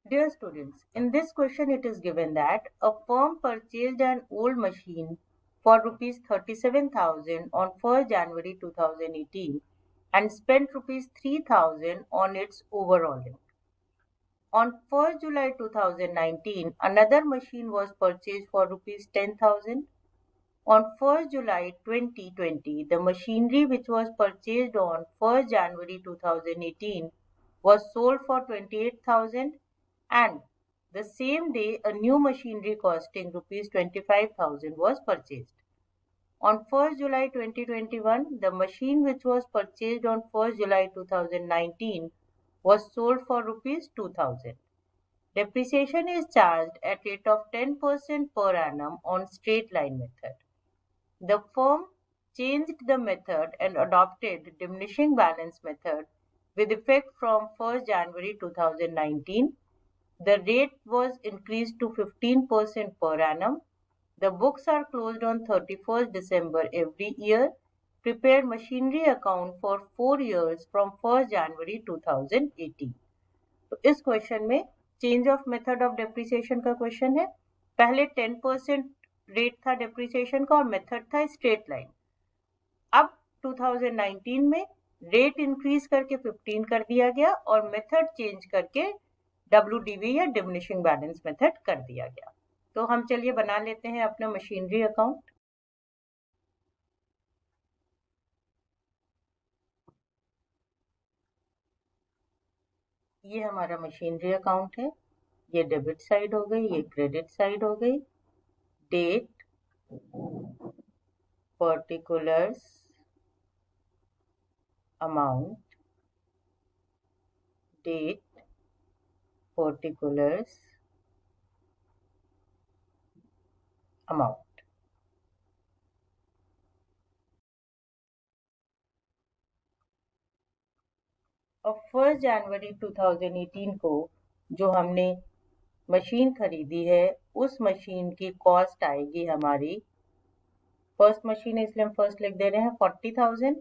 Dear students, in this question it is given that a firm purchased an old machine for rupees 37,000 on 1st January 2018 and spent rupees 3,000 on its overhauling. On 1st July 2019, another machine was purchased for rupees 10,000. On 1st July 2020, the machinery which was purchased on 1st January 2018 was sold for 28,000, and the same day a new machinery costing rupees 25,000 was purchased. On 1st July 2021, the machine which was purchased on 1st July 2019 was sold for rupees 2,000. Depreciation is charged at rate of 10% per annum on straight line method. The firm changed the method and adopted diminishing balance method with effect from 1st January 2019. The rate was increased to 15% per annum. The books are closed on 31st December every year. Prepare machinery account for 4 years from 1st January 2018. तो इस question में change of method of depreciation का question है। पहले 10% rate था depreciation का और method था स्ट्रेट लाइन। अब 2019 में रेट इंक्रीज करके 15 कर दिया गया और मेथड चेंज करके WDV या डिमिनिशिंग बैलेंस मेथड कर दिया गया। तो हम चलिए बना लेते हैं अपना मशीनरी अकाउंट। ये हमारा मशीनरी अकाउंट है। ये डेबिट साइड हो गई, ये क्रेडिट साइड हो गई। Date, particulars, amount, date, particulars, amount. और 1 जनवरी 2018 को जो हमने मशीन खरीदी है उस मशीन की कॉस्ट आएगी हमारी, फर्स्ट मशीन है इसलिए हम फर्स्ट लिख दे रहे हैं 40,000।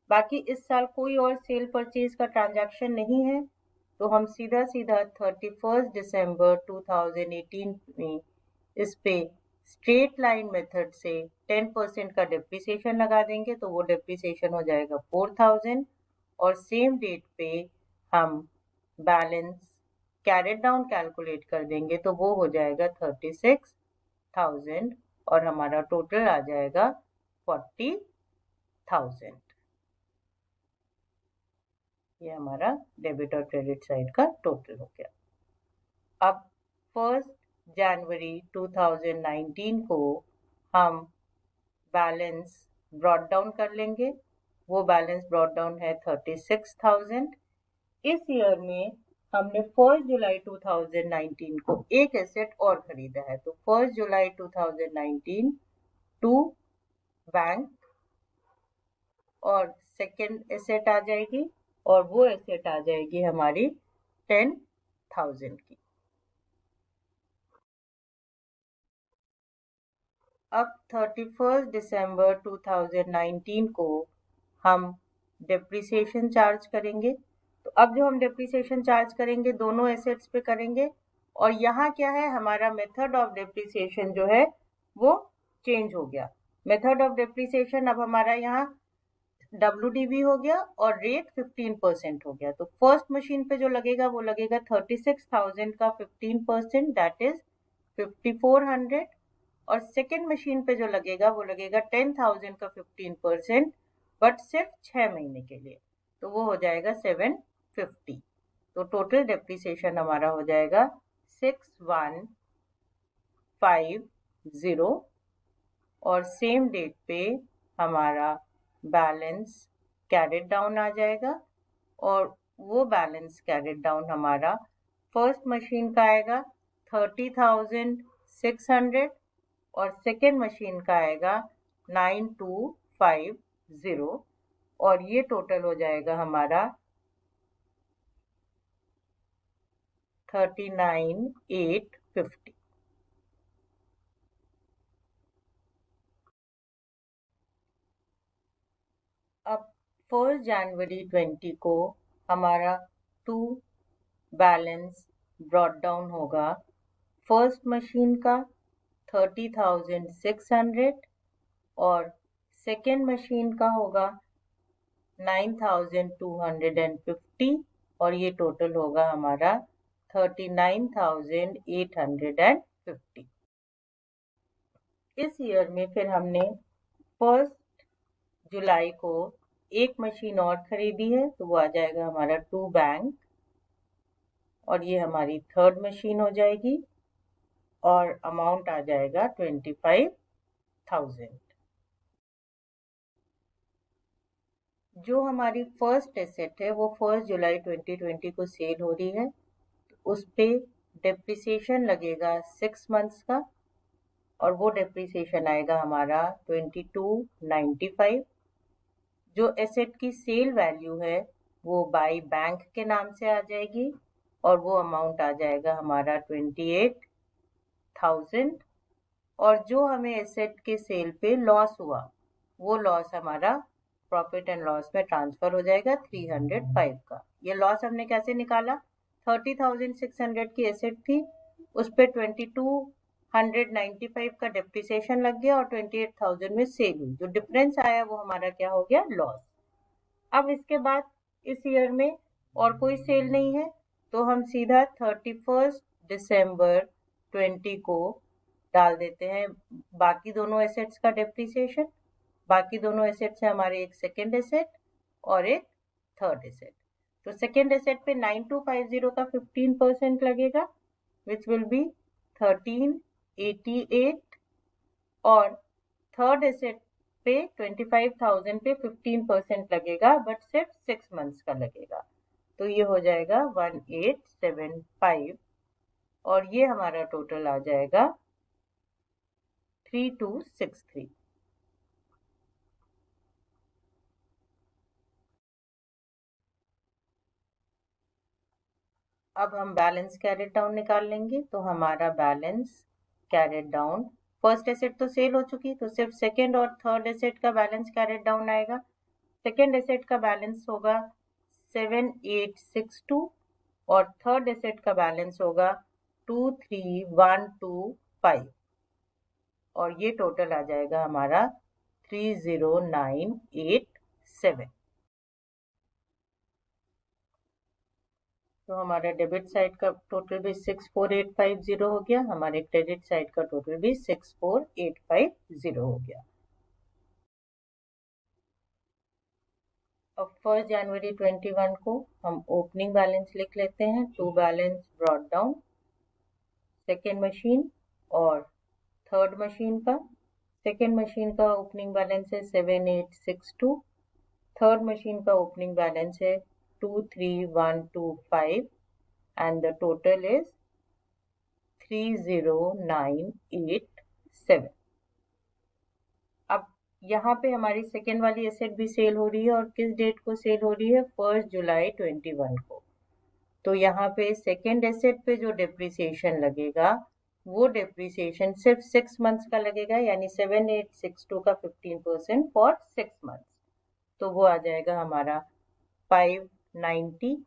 बाकी इस साल कोई और सेल परचेज का ट्रांजैक्शन नहीं है, तो हम सीधा 31 दिसंबर 2018 में इस पे स्ट्रेट लाइन मेथड से 10% का डेप्रिसिएशन लगा देंगे, तो वो डेप्रिसिएशन हो जाएगा 4,000 और सेम डेट पे हम बैलेंस कैरेट डाउन कैलकुलेट कर देंगे तो वो हो जाएगा 36,000 और हमारा टोटल आ जाएगा 40,000। ये हमारा डेबिट और क्रेडिट साइड का टोटल हो गया। अब 1 जनवरी 2019 को हम बैलेंस ब्रॉट डाउन कर लेंगे। वो बैलेंस ब्रॉट डाउन है 36,000। इस ईयर में हमने 1 जुलाई 2019 को एक एसेट और खरीदा है, तो 1 जुलाई 2019 टू बैंक और सेकेंड एसेट आ जाएगी और वो एसेट आ जाएगी हमारी 10,000 की। अब 31 दिसंबर 2019 को हम डेप्रिसिएशन चार्ज करेंगे। तो अब जो हम डेप्रिसिएशन चार्ज करेंगे दोनों एसेट्स पे करेंगे और यहाँ क्या है, हमारा मेथड ऑफ डेप्रिसिएशन जो है वो चेंज हो गया। मेथड ऑफ डेप्रिसिएशन अब हमारा यहाँ WDV हो गया और रेट 15% हो गया। तो फर्स्ट मशीन पे जो लगेगा वो लगेगा 36,000 का 15%, दैट इज 5,400 और सेकेंड मशीन पे जो लगेगा वो लगेगा 10,000 का 15%, बट सिर्फ 6 महीने के लिए, तो वो हो जाएगा 750। तो टोटल डेप्रिसिएशन हमारा हो जाएगा 6150 और सेम डेट पे हमारा बैलेंस कैरेट डाउन आ जाएगा और वो बैलेंस कैरेट डाउन हमारा फर्स्ट मशीन का आएगा 30,600 और सेकेंड मशीन का आएगा 9250 और ये टोटल हो जाएगा हमारा 39,850। अब 1 जनवरी 20 को हमारा 2 बैलेंस ब्रॉट डाउन होगा फर्स्ट मशीन का 30,600 और सेकेंड मशीन का होगा 9,250 और ये टोटल होगा हमारा 39,850। इस ईयर में फिर हमने 1 जुलाई को एक मशीन और खरीदी है, तो वो आ जाएगा हमारा 2 बैंक और ये हमारी थर्ड मशीन हो जाएगी और अमाउंट आ जाएगा 25,000। जो हमारी फर्स्ट एसेट है वो 1 जुलाई 2020 को सेल हो रही है, उस पे डेप्रिसिएशन लगेगा 6 मंथ्स का और वो डेप्रिसिएशन आएगा हमारा 2295। जो एसेट की सेल वैल्यू है वो बाय बैंक के नाम से आ जाएगी और वो अमाउंट आ जाएगा हमारा 28,000 और जो हमें एसेट के सेल पे लॉस हुआ वो लॉस हमारा प्रॉफिट एंड लॉस में ट्रांसफर हो जाएगा 305 का। ये लॉस हमने कैसे निकाला? 30,600 की एसेट थी, उस पे 2295 का डेप्रिसिएशन लग गया और 28,000 में सेल हुई। जो डिफरेंस आया वो हमारा क्या हो गया? लॉस। अब इसके बाद इस ईयर में और कोई सेल नहीं है, तो हम सीधा 31 दिसंबर 20 को डाल देते हैं बाकी दोनों एसेट्स का डेप्रिसिएशन। बाकी दोनों एसेट्स है हमारे एक सेकेंड एसेट और एक थर्ड एसेट। तो सेकेंड एसेट पे 9250 का 15% लगेगा विच विल बी 1388 और थर्ड एसेट पे 25,000 पे 15% लगेगा बट सिर्फ 6 मंथ्स का लगेगा, तो ये हो जाएगा 1875 और ये हमारा टोटल आ जाएगा 3263। अब हम बैलेंस कैरेट डाउन निकाल लेंगे, तो हमारा balance carried down, first asset तो सेल हो चुकी, तो सिर्फ सेकेंड और थर्ड एसेट का बैलेंस कैरेट डाउन आएगा। सेकेंड एसेट का बैलेंस होगा 7862 और थर्ड एसेट का बैलेंस होगा 23125 और ये टोटल आ जाएगा हमारा 30987। तो हमारा डेबिट साइड का टोटल भी 64850 हो गया, हमारे क्रेडिट साइड का टोटल भी 64850 हो गया। अब 1 जनवरी 21 को हम ओपनिंग बैलेंस लिख लेते हैं, to balance brought down second machine और थर्ड मशीन का। सेकेंड मशीन का ओपनिंग बैलेंस है 7862, थर्ड मशीन का ओपनिंग बैलेंस है 23125 and the total is 30987। अब यहाँ पे हमारी सेकेंड वाली एसेट भी सेल हो रही है और किस डेट को सेल हो रही है? 1 जुलाई 21 को। तो यहाँ पे सेकेंड एसेट पे जो डेप्रिसिएशन लगेगा वो डेप्रिसिएशन सिर्फ 6 मंथ्स का लगेगा, यानी 7862 का 15% फॉर 6 मंथ्स, तो वो आ जाएगा हमारा 590।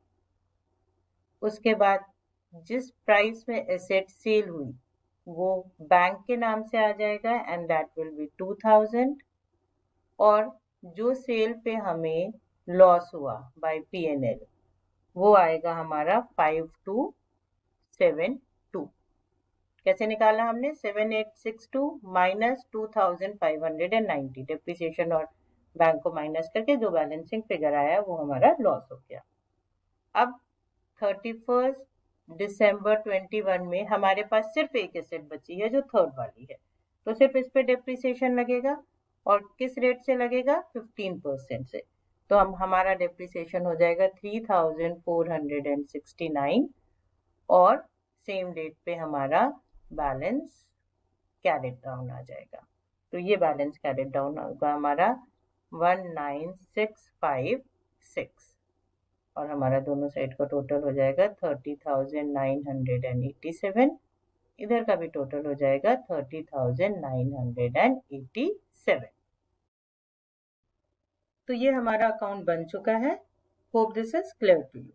उसके बाद जिस प्राइस में एसेट सेल हुई वो बैंक के नाम से आ जाएगा एंड दैट विल बी 2000 और जो सेल पे हमें लॉस हुआ बाय P&L वो आएगा हमारा 5272। कैसे निकाला हमने? 7862 माइनस 2590 डेप्रिसिएशन और बैंक को माइनस करके जो बैलेंसिंग फिगर आया वो हमारा लॉस हो गया। अब 31 दिसंबर 21 में हमारे पास सिर्फ एक एसेट बची है जो थर्ड वाली है, तो सिर्फ इस पे डेप्रिसिएशन लगेगा और किस रेट से लगेगा? 15% से। तो हमारा डेप्रिसिएशन हो जाएगा 3469 और सेम डेट पे हमारा बैलेंस कैरेट डाउन आ जाएगा। तो ये बैलेंस कैरेट डाउन होगा हमारा 19656 और हमारा दोनों साइड का टोटल हो जाएगा 30,987। इधर का भी टोटल हो जाएगा 30,987। तो ये हमारा अकाउंट बन चुका है। Hope this is clear to you.